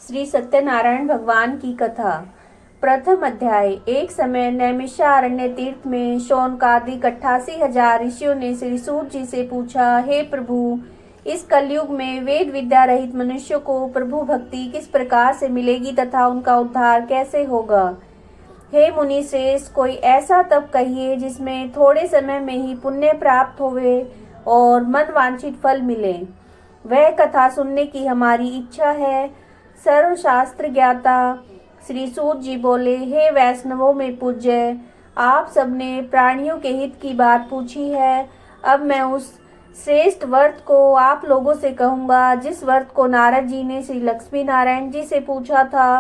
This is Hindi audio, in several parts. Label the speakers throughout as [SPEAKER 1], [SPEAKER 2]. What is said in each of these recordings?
[SPEAKER 1] श्री सत्यनारायण भगवान की कथा। प्रथम अध्याय। एक समय नैमिषारण्य तीर्थ में शौनकादिक 88,000 ऋषियों ने श्री सूत जी से पूछा, हे प्रभु, इस कलयुग में वेद विद्या रहित मनुष्यों को प्रभु भक्ति किस प्रकार से मिलेगी तथा उनका उद्धार कैसे होगा। हे मुनि श्रेष्ठ, कोई ऐसा तप कहिए जिसमें थोड़े समय में ही पुण्य प्राप्त होवे और मन वांछित फल मिले। वह कथा सुनने की हमारी इच्छा है। सर्वशास्त्र ज्ञाता श्री सूत जी बोले, हे वैष्णवों में पूज्य, आप सबने प्राणियों के हित की बात पूछी है। अब मैं उस श्रेष्ठ व्रत को आप लोगों से कहूँगा जिस व्रत को नारद जी ने श्री लक्ष्मी नारायण जी से पूछा था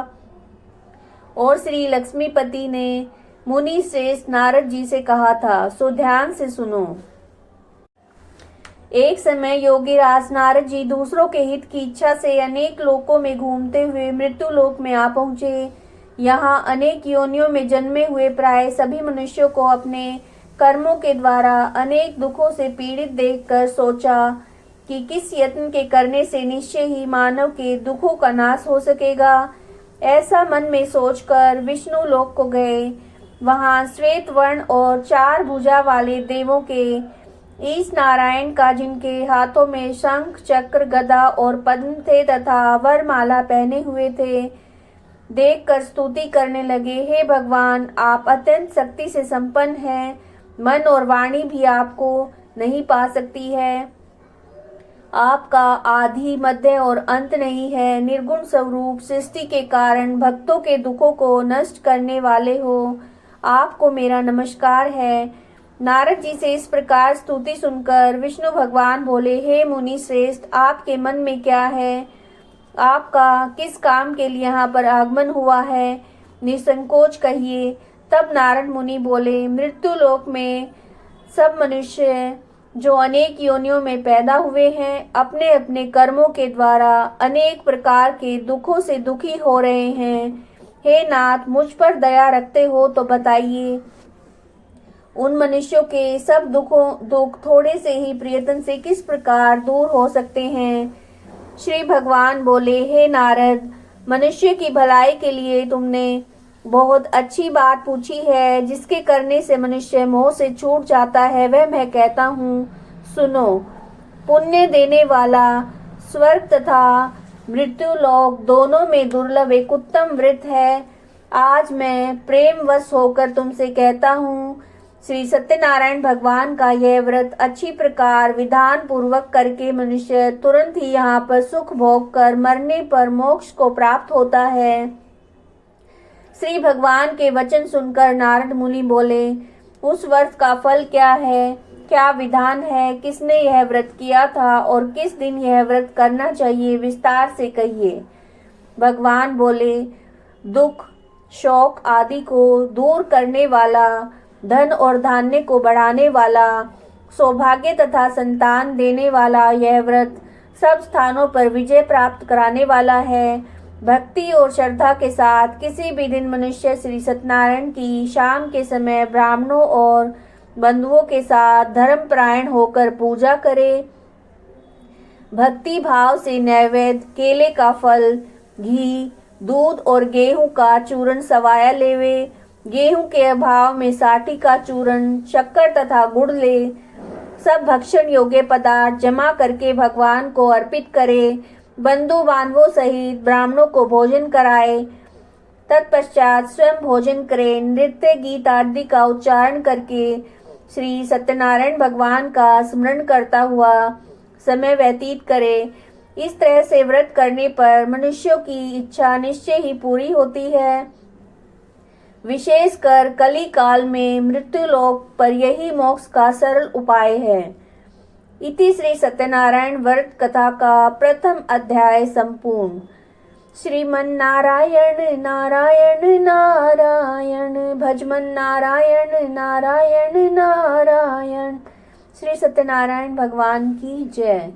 [SPEAKER 1] और श्री लक्ष्मीपति ने मुनि श्रेष्ठ नारद जी से कहा था, सो ध्यान से सुनो। एक समय योगीराज नारद जी दूसरों के हित की इच्छा से अनेक लोकों में घूमते हुए मृत्यु लोक में आ पहुँचे। यहाँ अनेक योनियों में जन्मे हुए प्राय सभी मनुष्यों को अपने कर्मों के द्वारा अनेक दुखों से पीड़ित देखकर सोचा कि किस यत्न के करने से निश्चय ही मानव के दुखों का नाश हो सकेगा। ऐसा मन में सोचकर विष्णु लोक को गए। वहाँ श्वेत वर्ण और 4 भुजा वाले देवों के ईश नारायण का, जिनके हाथों में शंख चक्र गदा और पद्म थे तथा वरमाला पहने हुए थे, देखकर स्तुति करने लगे, हे भगवान, आप अत्यंत शक्ति से संपन्न हैं। मन और वाणी भी आपको नहीं पा सकती है। आपका आदि मध्य और अंत नहीं है। निर्गुण स्वरूप सृष्टि के कारण भक्तों के दुखों को नष्ट करने वाले हो। आपको मेरा नमस्कार है। नारद जी से इस प्रकार स्तुति सुनकर विष्णु भगवान बोले, हे मुनि श्रेष्ठ, आपके मन में क्या है? आपका किस काम के लिए यहाँ पर आगमन हुआ है? निसंकोच कहिए। तब नारद मुनि बोले, मृत्यु लोक में सब मनुष्य जो अनेक योनियों में पैदा हुए हैं, अपने अपने कर्मों के द्वारा अनेक प्रकार के दुखों से दुखी हो रहे हैं। हे नाथ, मुझ पर दया रखते हो तो बताइए, उन मनुष्यों के सब दुख थोड़े से ही प्रयत्न से किस प्रकार दूर हो सकते हैं। श्री भगवान बोले, हे नारद, मनुष्य की भलाई के लिए तुमने बहुत अच्छी बात पूछी है। जिसके करने से मनुष्य मोह से छूट जाता है, वह मैं कहता हूँ, सुनो। पुण्य देने वाला स्वर्ग तथा मृत्यु लोक दोनों में दुर्लभ एक उत्तम व्रत है। आज मैं प्रेमवश होकर तुमसे कहता हूँ, श्री सत्यनारायण भगवान का यह व्रत अच्छी प्रकार विधान पूर्वक करके मनुष्य तुरंत ही यहाँ पर सुख भोग कर मरने पर मोक्ष को प्राप्त होता है। श्री भगवान के वचन सुनकर नारद मुनि बोले, उस व्रत का फल क्या है? क्या विधान है? किसने यह व्रत किया था और किस दिन यह व्रत करना चाहिए? विस्तार से कहिए। भगवान बोले, दुख शोक आदि को दूर करने वाला, धन और धान्य को बढ़ाने वाला, सौभाग्य तथा संतान देने वाला यह व्रत सब स्थानों पर विजय प्राप्त कराने वाला है। भक्ति और श्रद्धा के साथ किसी भी दिन मनुष्य श्री सत्यनारायण की शाम के समय ब्राह्मणों और बंधुओं के साथ धर्मपरायण होकर पूजा करे। भक्ति भाव से नैवेद्य, केले का फल, घी, दूध और गेहूं का चूर्ण सवाया लेवे। गेहूं के अभाव में साठी का चूर्ण, शक्कर तथा गुड़ ले। सब भक्षण योग्य पदार्थ जमा करके भगवान को अर्पित करे। बंधु बांधवों सहित ब्राह्मणों को भोजन कराए। तत्पश्चात स्वयं भोजन करे। नृत्य गीत आदि का उच्चारण करके श्री सत्यनारायण भगवान का स्मरण करता हुआ समय व्यतीत करे। इस तरह से व्रत करने पर मनुष्यों की इच्छा निश्चय ही पूरी होती है। विशेषकर कली काल में मृत्यु लोक पर यही मोक्ष का सरल उपाय है। इति श्री सत्यनारायण व्रत कथा का प्रथम अध्याय संपूर्ण। श्रीमन नारायण नारायण नारायण, भजमन नारायण नारायण नारायण। श्री सत्यनारायण भगवान की जय।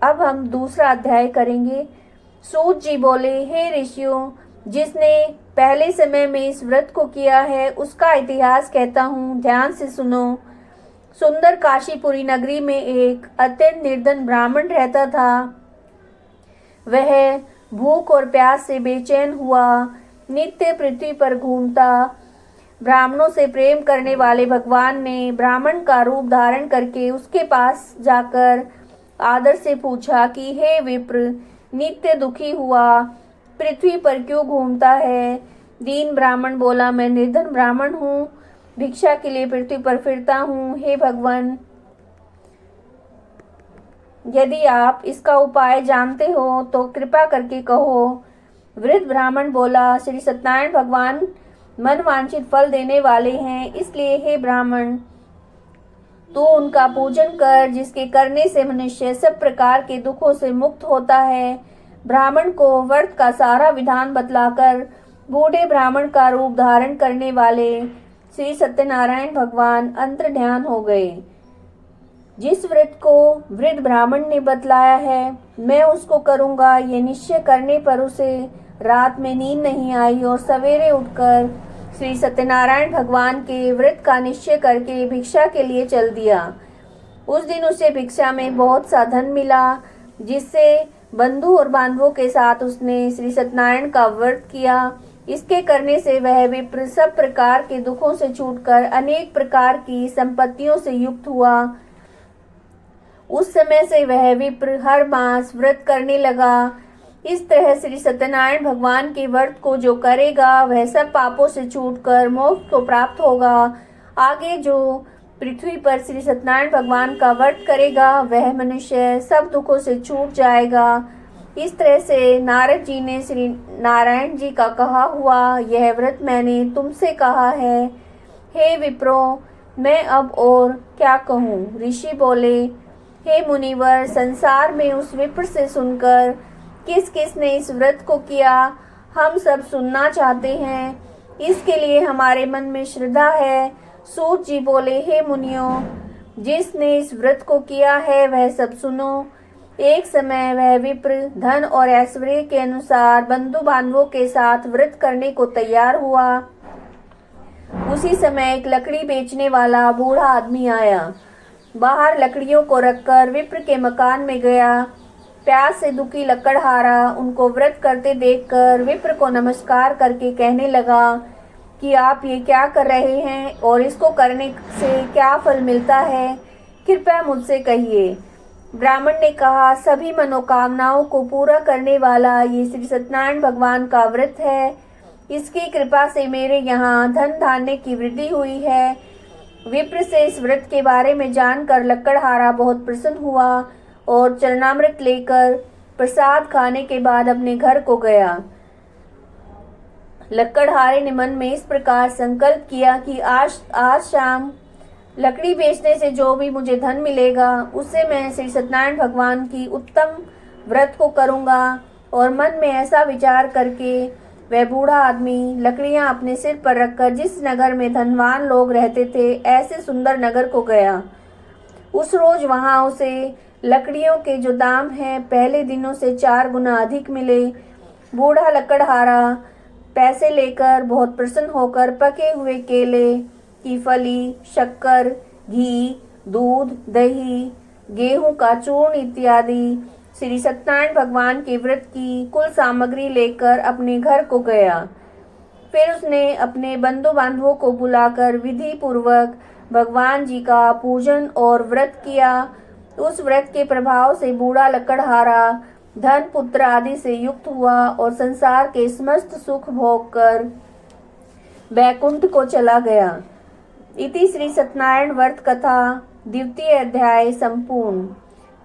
[SPEAKER 1] अब हम दूसरा अध्याय करेंगे। सूत जी बोले, हे ऋषियों, जिसने पहले समय में इस व्रत को किया है उसका इतिहास कहता हूँ, ध्यान से सुनो। सुंदर काशीपुरी नगरी में एक अत्यंत निर्धन ब्राह्मण रहता था। वह भूख और प्यास से बेचैन हुआ, नित्य पृथ्वी पर घूमता। ब्राह्मणों से प्रेम करने वाले भगवान ने ब्राह्मण का रूप धारण करके उसके पास जाकर आदर से पूछा कि हे विप्र, नित्य दुखी हुआ पृथ्वी पर क्यों घूमता है? दीन ब्राह्मण बोला, मैं निर्धन ब्राह्मण हूँ, भिक्षा के लिए पृथ्वी पर फिरता हूँ। हे भगवान, यदि आप इसका उपाय जानते हो तो कृपा करके कहो। वृद्ध ब्राह्मण बोला, श्री सत्यनारायण भगवान मन वांछित फल देने वाले हैं, इसलिए हे ब्राह्मण, तू उनका पूजन कर, जिसके करने से मनुष्य सब प्रकार के दुखों से मुक्त होता है। ब्राह्मण को व्रत का सारा विधान बतलाकर बूढ़े ब्राह्मण का रूप धारण करने वाले श्री सत्यनारायण भगवान अंतर्ध्यान हो गए। जिस व्रत को वृद्ध ब्राह्मण ने बतलाया है, मैं उसको करूंगा, ये निश्चय करने पर उसे रात में नींद नहीं आई और सवेरे उठकर श्री सत्यनारायण भगवान के व्रत का निश्चय करके भिक्षा के लिए चल दिया। उस दिन उसे भिक्षा में बहुत सा धन मिला, जिससे बंधु और बांधवों के साथ उसने श्री सत्यनारायण का व्रत किया। इसके करने से वह विप्र सब प्रकार के दुखों से छूटकर अनेक प्रकार की संपत्तियों से युक्त हुआ। उस समय से वह विप्र हर मास व्रत करने लगा। इस तरह श्री सत्यनारायण भगवान के व्रत को जो करेगा वह सब पापों से छूटकर मोक्ष को प्राप्त होगा। आगे जो पृथ्वी पर श्री सत्यनारायण भगवान का व्रत करेगा वह मनुष्य सब दुखों से छूट जाएगा। इस तरह से नारद जी ने श्री नारायण जी का कहा हुआ यह व्रत मैंने तुमसे कहा है। हे विप्रो, मैं अब और क्या कहूँ? ऋषि बोले, हे मुनिवर, संसार में उस विप्र से सुनकर किस किस ने इस व्रत को किया, हम सब सुनना चाहते हैं। इसके लिए हमारे मन में श्रद्धा है। सूत जी बोले, हे मुनियों, जिसने इस व्रत को किया है वह सब सुनो। एक समय वह विप्र धन और ऐश्वर्य के अनुसार बंधु बांधवों के साथ व्रत करने को तैयार हुआ। उसी समय एक लकड़ी बेचने वाला बूढ़ा आदमी आया। बाहर लकड़ियों को रखकर विप्र के मकान में गया। प्यास से दुखी लकड़हारा उनको व्रत करते देखकर विप्र को नमस्कार करके कहने लगा कि आप ये क्या कर रहे हैं और इसको करने से क्या फल मिलता है, कृपया मुझसे कहिए। ब्राह्मण ने कहा, सभी मनोकामनाओं को पूरा करने वाला ये श्री सत्यनारायण भगवान का व्रत है। इसकी कृपा से मेरे यहाँ धन धान्य की वृद्धि हुई है। विप्र से इस व्रत के बारे में जानकर लकड़हारा बहुत प्रसन्न हुआ और चरणामृत लेकर प्रसाद खाने के बाद अपने घर को गया। लकड़हारे ने मन में इस प्रकार संकल्प किया कि आज शाम लकड़ी बेचने से जो भी मुझे धन मिलेगा उससे मैं श्री सत्यनारायण भगवान की उत्तम व्रत को करूंगा। और मन में ऐसा विचार करके वह बूढ़ा आदमी लकड़ियां अपने सिर पर रखकर जिस नगर में धनवान लोग रहते थे ऐसे सुंदर नगर को गया। उस रोज वहां उसे लकड़ियों के जो दाम हैं पहले दिनों से 4 गुना अधिक मिले। बूढ़ा लकड़हारा पैसे लेकर बहुत प्रसन्न होकर पके हुए केले की फली, शक्कर, घी, दूध, दही, गेहूं का चूर्ण इत्यादि श्री सत्यनारायण भगवान के व्रत की कुल सामग्री लेकर अपने घर को गया। फिर उसने अपने बंधु बांधवों को बुलाकर विधि पूर्वक भगवान जी का पूजन और व्रत किया। उस व्रत के प्रभाव से बूढ़ा लकड़हारा धन पुत्र आदि से युक्त हुआ और संसार के समस्त सुख भोग कर बैकुंठ को चला गया। इति श्री सत्यनारायण व्रत कथा द्वितीय अध्याय संपूर्ण।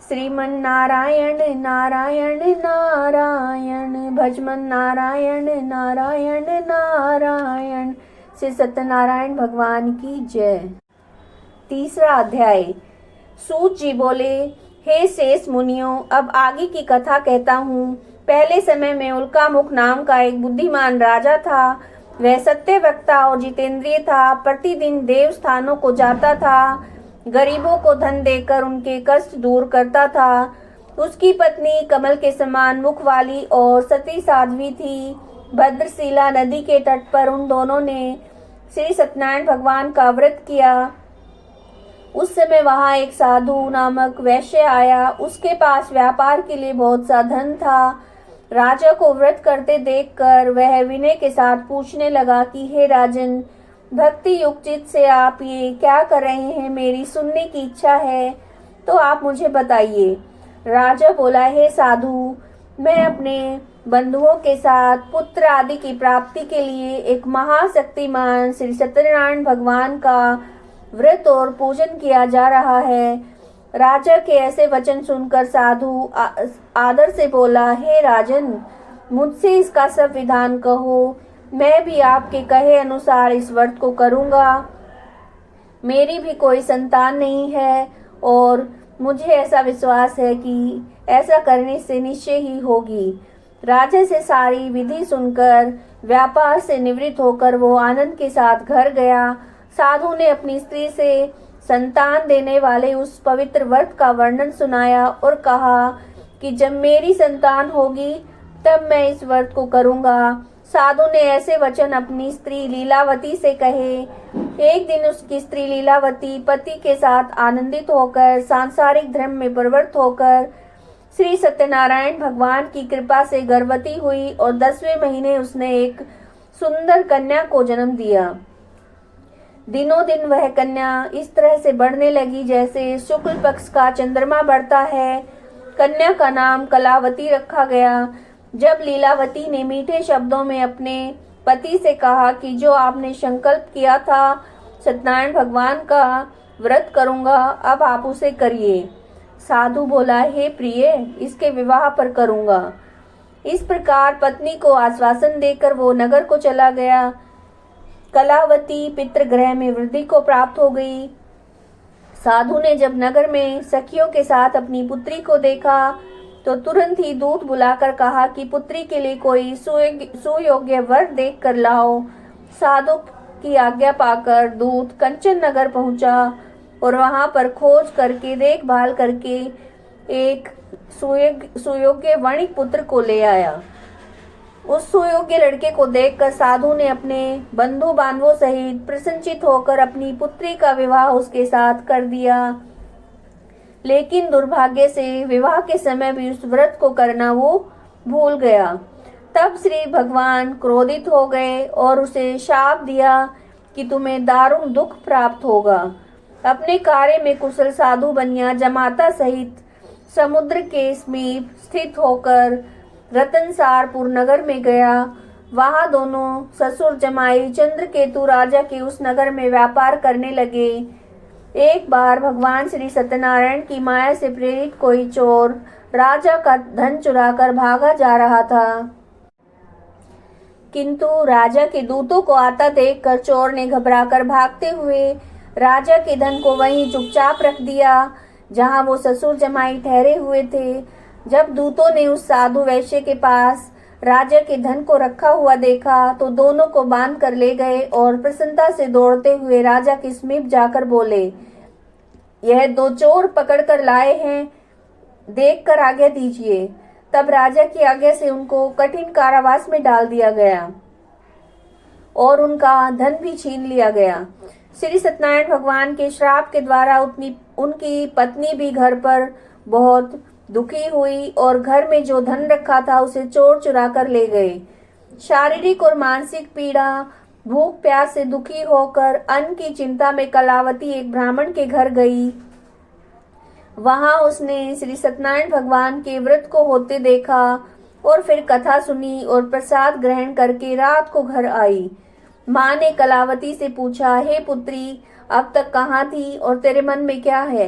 [SPEAKER 1] श्रीमन नारायण नारायण नारायण, भजमन नारायण नारायण नारायण। श्री सत्यनारायण भगवान की जय। तीसरा अध्याय। सूत जी बोले, हे शेष मुनियों, अब आगे की कथा कहता हूँ। पहले समय में उल्कामुख नाम का एक बुद्धिमान राजा था। वह सत्यवक्ता और जितेंद्रिय था। प्रतिदिन देव स्थानों को जाता था, गरीबों को धन देकर उनके कष्ट दूर करता था। उसकी पत्नी कमल के समान मुख वाली और सती साध्वी थी। भद्रशिला नदी के तट पर उन दोनों ने श्री सत्यनारायण भगवान का व्रत किया। उस समय वहां एक साधु नामक वैश्य आया। उसके पास व्यापार के लिए बहुत सा धन था। राजा को व्रत करते देखकर वह विनय के साथ पूछने लगा कि हे राजन, भक्ति युक्त चित्त से आप ये क्या कर रहे हैं? मेरी सुनने की इच्छा है तो आप मुझे बताइए। राजा बोला, हे साधु, मैं अपने बंधुओं के साथ पुत्र आदि की प्राप्ति के लिए एक महाशक्तिमान श्री सत्यनारायण भगवान का व्रत और पूजन किया जा रहा है। राजा के ऐसे वचन सुनकर साधु आदर से बोला, हे राजन, मुझसे इसका सब विधान कहो, मैं भी आपके कहे अनुसार इस व्रत को करूंगा। मेरी भी कोई संतान नहीं है और मुझे ऐसा विश्वास है कि ऐसा करने से निश्चय ही होगी। राजा से सारी विधि सुनकर व्यापार से निवृत्त होकर वो आनंद के साथ घर गया। साधु ने अपनी स्त्री से संतान देने वाले उस पवित्र व्रत का वर्णन सुनाया और कहा कि जब मेरी संतान होगी तब मैं इस व्रत को करूंगा। साधु ने ऐसे वचन अपनी स्त्री लीलावती से कहे। एक दिन उसकी स्त्री लीलावती पति के साथ आनंदित होकर सांसारिक धर्म में प्रवृत्त होकर श्री सत्यनारायण भगवान की कृपा से गर्भवती हुई और 10वें महीने उसने एक सुंदर कन्या को जन्म दिया। दिनों दिन वह कन्या इस तरह से बढ़ने लगी जैसे शुक्ल पक्ष का चंद्रमा बढ़ता है। कन्या का नाम कलावती रखा गया। जब लीलावती ने मीठे शब्दों में अपने पति से कहा कि जो आपने संकल्प किया था सत्यनारायण भगवान का व्रत करूंगा, अब आप उसे करिए। साधु बोला, हे प्रिय, इसके विवाह पर करूंगा। इस प्रकार पत्नी को आश्वासन देकर वो नगर को चला गया। कलावती पितृगृह में वृद्धि को प्राप्त हो गई। साधु ने जब नगर में सखियों के साथ अपनी पुत्री को देखा तो तुरंत ही दूत बुलाकर कहा कि पुत्री के लिए कोई सुयोग्य वर देख कर लाओ। साधु की आज्ञा पाकर दूत कंचन नगर पहुंचा और वहां पर खोज करके देखभाल करके एक सुयोग्य वणिक पुत्र को ले आया। उस सुयोग्य लड़के को देखकर साधु ने अपने बंधु बांधवों सहित प्रसन्नचित होकर अपनी पुत्री का विवाह उसके साथ कर दिया। लेकिन दुर्भाग्य से विवाह के समय भी उस व्रत को करना वो भूल गया। तब श्री भगवान क्रोधित हो गए और उसे शाप दिया कि तुम्हें दारुण दुख प्राप्त होगा। अपने कार्य में कुशल साधु बनिया जमाता सहित समुद्र के समीप स्थित होकर रतनसारपुर नगर में गया। वहां दोनों ससुर जमाई चंद्रकेतु राजा के उस नगर में व्यापार करने लगे। एक बार भगवान श्री सत्यनारायण की माया से प्रेरित कोई चोर राजा का धन चुराकर भागा जा रहा था, किंतु राजा के दूतों को आता देखकर चोर ने घबराकर भागते हुए राजा के धन को वहीं चुपचाप रख दिया जहां वो ससुर जमाई ठहरे हुए थे। जब दूतों ने उस साधु वैश्य के पास राजा के धन को रखा हुआ देखा तो दोनों को बांध कर ले गए और प्रसन्नता से दौड़ते हुए राजा के समीप जाकर बोले, यह दो चोर पकड़ कर लाए हैं, देख कर आज्ञा दीजिए। तब राजा की आज्ञा से उनको कठिन कारावास में डाल दिया गया और उनका धन भी छीन लिया गया। श्री सत्यनारायण भगवान के श्राप के द्वारा उनकी पत्नी भी घर पर बहुत दुखी हुई और घर में जो धन रखा था उसे चोर चुरा कर ले गए। शारीरिक और मानसिक पीड़ा, भूख प्यास से दुखी होकर अन्न की चिंता में कलावती एक ब्राह्मण के घर गई। वहां उसने श्री सत्यनारायण भगवान के व्रत को होते देखा और फिर कथा सुनी और प्रसाद ग्रहण करके रात को घर आई। माँ ने कलावती से पूछा, हे पुत्री, अब तक कहाँ थी और तेरे मन में क्या है?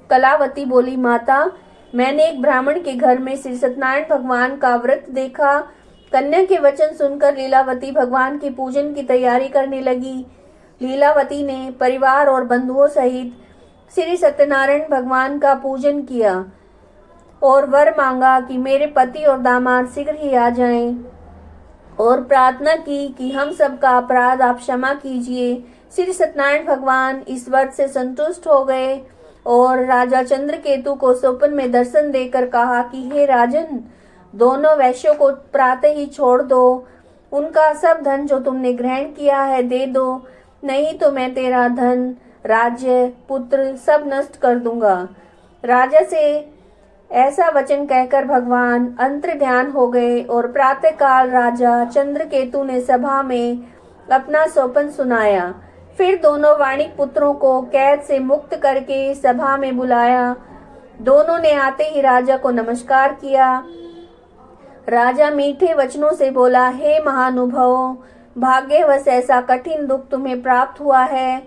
[SPEAKER 1] कलावती बोली, माता, मैंने एक ब्राह्मण के घर में श्री सत्यनारायण भगवान का व्रत देखा। कन्या के वचन सुनकर लीलावती भगवान के पूजन की तैयारी करने लगी। लीलावती ने परिवार और बंधुओं सहित श्री सत्यनारायण भगवान का पूजन किया और वर मांगा कि मेरे पति और दामाद शीघ्र ही आ जाएं, और प्रार्थना की कि हम सबका अपराध आप क्षमा कीजिए। श्री सत्यनारायण भगवान इस व्रत से संतुष्ट हो गए और राजा चंद्रकेतु को स्वप्न में दर्शन देकर कहा कि हे राजन, दोनों वैश्यों को प्रातः ही छोड़ दो। उनका सब धन जो तुमने ग्रहण किया है दे दो, नहीं तो मैं तेरा धन, राज्य, पुत्र सब नष्ट कर दूंगा। राजा से ऐसा वचन कहकर भगवान अंतर्ध्यान हो गए और प्रातःकाल राजा चंद्रकेतु ने सभा में अपना स्वप्न सुनाया। फिर दोनों वाणिक पुत्रों को कैद से मुक्त करके सभा में बुलाया। दोनों ने आते ही राजा को नमस्कार किया। राजा मीठे वचनों से बोला, हे महानुभावों, भाग्यवश ऐसा कठिन दुख तुम्हें प्राप्त हुआ है,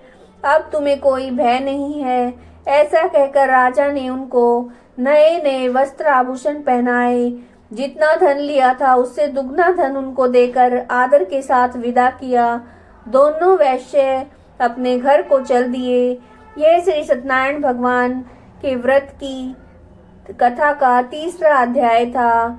[SPEAKER 1] अब तुम्हें कोई भय नहीं है। ऐसा कहकर राजा ने उनको नए नए वस्त्र आभूषण पहनाए। जितना धन लिया था उससे दुगना धन उनको देकर आदर के साथ विदा किया। दोनों वैश्य अपने घर को चल दिए। यह श्री सत्यनारायण भगवान के व्रत की कथा का तीसरा अध्याय था।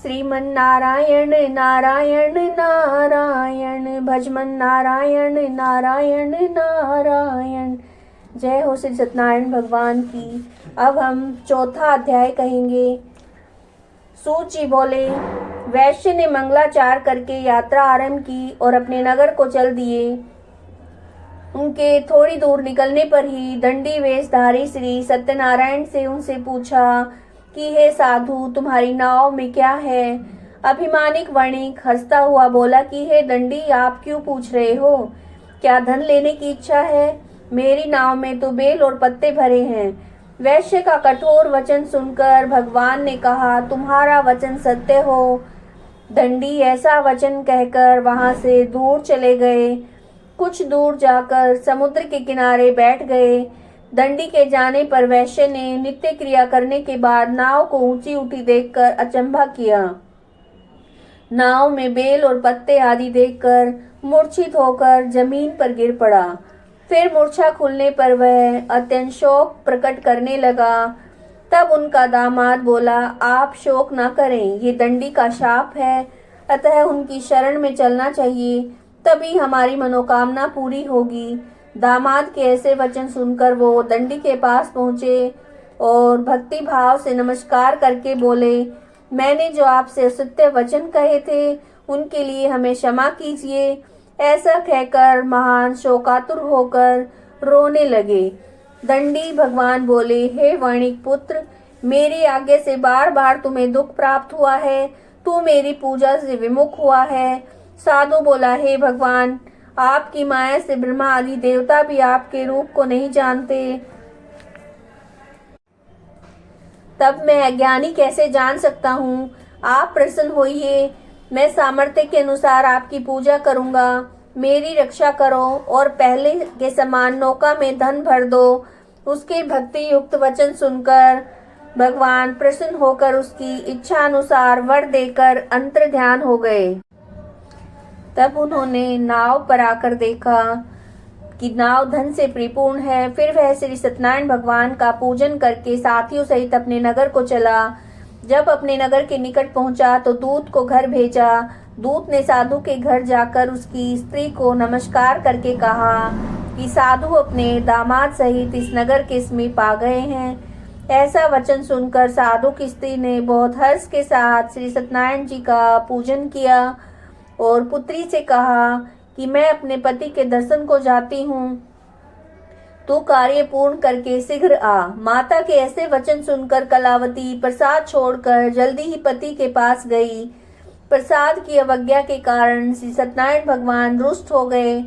[SPEAKER 1] श्रीमन नारायण नारायण नारायण, भजमन नारायण नारायण नारायण। जय हो श्री सत्यनारायण भगवान की। अब हम चौथा अध्याय कहेंगे। सूत जी बोले, वैश्य ने मंगलाचार करके यात्रा आरंभ की और अपने नगर को चल दिए। उनके थोड़ी दूर निकलने पर ही दंडी वेशधारी श्री सत्यनारायण से उनसे पूछा कि हे साधु, तुम्हारी नाव में क्या है? अभिमानिक वणिक हंसता हुआ बोला कि हे दंडी, आप क्यों पूछ रहे हो? क्या धन लेने की इच्छा है? मेरी नाव में तो बेल और पत्ते भरे हैं। वैश्य का कठोर वचन सुनकर भगवान ने कहा, तुम्हारा वचन सत्य हो। दंडी ऐसा वचन कहकर वहां से दूर चले गए। कुछ दूर जाकर समुद्र के किनारे बैठ गए। दंडी के जाने पर वैश्य ने नित्य क्रिया करने के बाद नाव को ऊंची उठी देखकर अचंभा किया। नाव में बेल और पत्ते आदि देखकर मूर्छित होकर जमीन पर गिर पड़ा। फिर मूर्छा खुलने पर वह अत्यंत शोक प्रकट करने लगा। तब उनका दामाद बोला, आप शोक न करें, ये दंडी का शाप है, अतः उनकी शरण में चलना चाहिए, तभी हमारी मनोकामना पूरी होगी। दामाद के ऐसे वचन सुनकर वो दंडी के पास पहुंचे और भक्ति भाव से नमस्कार करके बोले, मैंने जो आपसे असत्य वचन कहे थे उनके लिए हमें क्षमा कीजिए। ऐसा कहकर महान शोकातुर होकर रोने लगे। दंडी भगवान बोले, हे वणिक पुत्र, मेरी आज्ञा से बार बार तुम्हें दुख प्राप्त हुआ है, तू मेरी पूजा से विमुख हुआ है। साधु बोला, हे भगवान, आपकी माया से ब्रह्मा आदि देवता भी आपके रूप को नहीं जानते, तब मैं अज्ञानी कैसे जान सकता हूँ? आप प्रसन्न होइए, मैं सामर्थ्य के अनुसार आपकी पूजा करूँगा। मेरी रक्षा करो और पहले के समान नौका में धन भर दो। उसके भक्ति युक्त वचन सुनकर भगवान प्रसन्न होकर उसकी इच्छा अनुसार वर देकर अंतर्ध्यान हो गए। तब उन्होंने नाव पर आकर देखा कि नाव धन से परिपूर्ण है। फिर वह श्री सत्यनारायण भगवान का पूजन करके साथियों सहित अपने नगर को चला। जब अपने नगर के निकट पहुंचा तो दूत को घर भेजा। दूत ने साधु के घर जाकर उसकी स्त्री को नमस्कार करके कहा कि साधु अपने दामाद सहित इस नगर के समीप आ गए हैं। ऐसा वचन सुनकर साधु की स्त्री ने बहुत हर्ष के साथ श्री सत्यनारायण जी का पूजन किया और पुत्री से कहा कि मैं अपने पति के दर्शन को जाती हूँ, तू कार्य पूर्ण करके शीघ्र आ। माता के ऐसे वचन सुनकर कलावती प्रसाद छोड़कर जल्दी ही पति के पास गई। प्रसाद की अवज्ञा के कारण श्री सत्यनारायण भगवान रुष्ट हो गए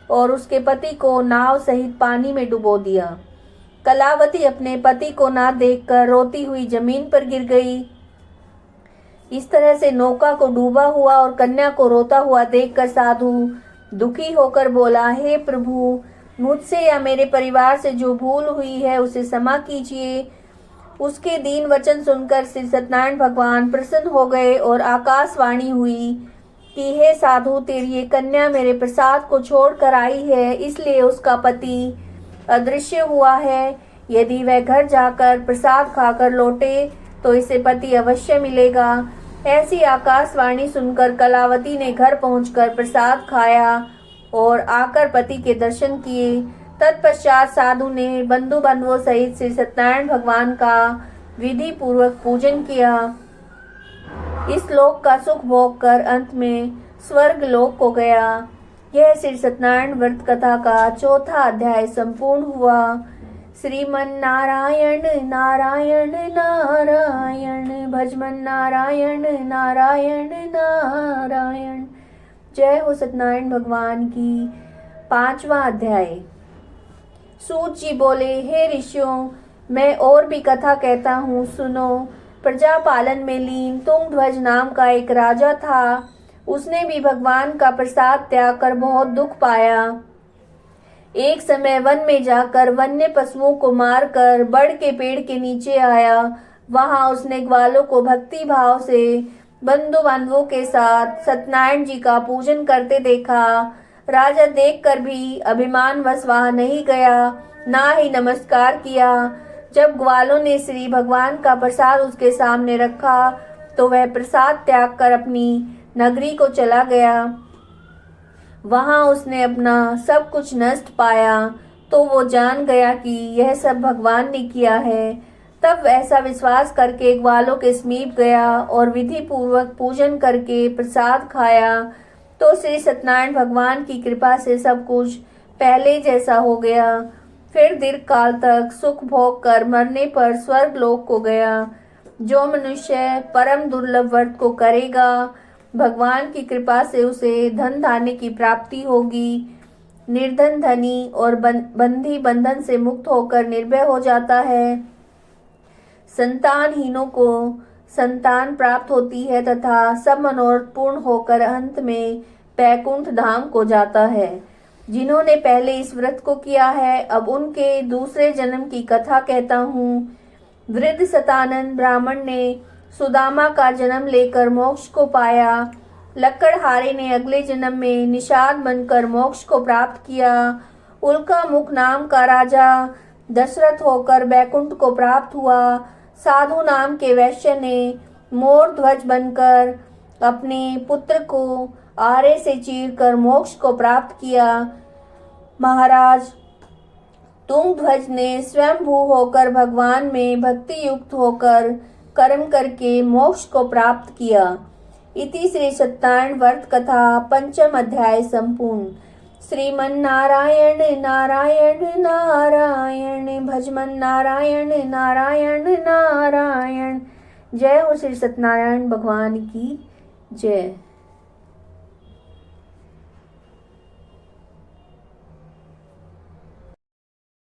[SPEAKER 1] और उसके पति को नाव सहित पानी में डुबो दिया। कलावती अपने पति को ना देखकर रोती हुई जमीन पर गिर गई। इस तरह से नौका को डूबा हुआ और कन्या को रोता हुआ देखकर साधु दुखी होकर बोला, हे प्रभु, मुझसे या मेरे परिवार से जो भूल हुई है उसे क्षमा कीजिए। उसके दीन वचन सुनकर श्री सत्यनारायण भगवान प्रसन्न हो गए और आकाशवाणी हुई कि हे साधु, तेरी ये कन्या मेरे प्रसाद को छोड़कर आई है, इसलिए उसका पति अदृश्य हुआ है। यदि वह घर जाकर प्रसाद खाकर लौटे तो इसे पति अवश्य मिलेगा। ऐसी आकाशवाणी सुनकर कलावती ने घर पहुंचकर प्रसाद खाया और आकर पति के दर्शन किए। तत्पश्चात साधु ने बंधु बांधवों सहित श्री सत्यनारायण भगवान का विधि पूर्वक पूजन किया। इस लोक का सुख भोग कर अंत में स्वर्ग लोक को गया। यह श्री सत्यनारायण व्रत कथा का चौथा अध्याय संपूर्ण हुआ। श्रीमन नारायण नारायण नारायण, भजमन नारायण नारायण नारायण। जय हो सत्यनारायण भगवान की। 5वां अध्याय। सूत जी बोले, हे ऋषियों, मैं और भी कथा कहता हूँ, सुनो। प्रजा पालन में लीन तुंगध्वज नाम का एक राजा था। उसने भी भगवान का प्रसाद त्याग कर बहुत दुख पाया। एक समय वन में जाकर वन्य पशुओं को मारकर बड़ के पेड़ के नीचे आया। वहां उसने ग्वालों को भक्ति भाव से बंधु बांधवों के साथ सत्यनारायण जी का पूजन करते देखा। राजा देखकर भी अभिमानवश वहां नहीं गया, ना ही नमस्कार किया। जब ग्वालों ने श्री भगवान का प्रसाद उसके सामने रखा तो वह प्रसाद त्याग कर अपनी नगरी को चला गया। वहां उसने अपना सब कुछ नष्ट पाया तो वो जान गया कि यह सब भगवान ने किया है। तब ऐसा विश्वास करके ग्वालों के समीप गया और विधि पूर्वक पूजन करके प्रसाद खाया तो श्री सत्यनारायण भगवान की कृपा से सब कुछ पहले जैसा हो गया। फिर दीर्घ काल तक सुख भोग कर मरने पर स्वर्ग लोक को गया। जो मनुष्य परम दुर्लभ व्रत को करेगा, भगवान की कृपा से उसे धन धान्य की प्राप्ति होगी। निर्धन धनी और बंधी बंधन से मुक्त होकर निर्भय हो जाता है। संतानहीनों को संतान प्राप्त होती है तथा सब मनोरथ पूर्ण होकर अंत में बैकुंठ धाम को जाता है। जिन्होंने पहले इस व्रत को किया है, अब उनके दूसरे जन्म की कथा कहता हूँ। वृद्ध सतानंद ब्राह्मण ने सुदामा का जन्म लेकर मोक्ष को पाया। लक्कड़हारे ने अगले जन्म में निषाद बनकर मोक्ष को प्राप्त किया। उल्का मुख नाम का राजा दशरथ होकर बैकुंठ को प्राप्त हुआ। साधु नाम के वैश्य ने मोर ध्वज बनकर अपने पुत्र को आरे से चीरकर मोक्ष को प्राप्त किया। महाराज तुंगध्वज ने स्वयंभू होकर भगवान में भक्ति युक्त होकर कर्म करके मोक्ष को प्राप्त किया। इति श्री सत्यनारायण व्रत कथा 5म अध्याय संपूर्ण। श्रीमन नारायण नारायण नारायण, भजमन नारायण नारायण नारायण। जय हो श्री सत्यनारायण भगवान की जय।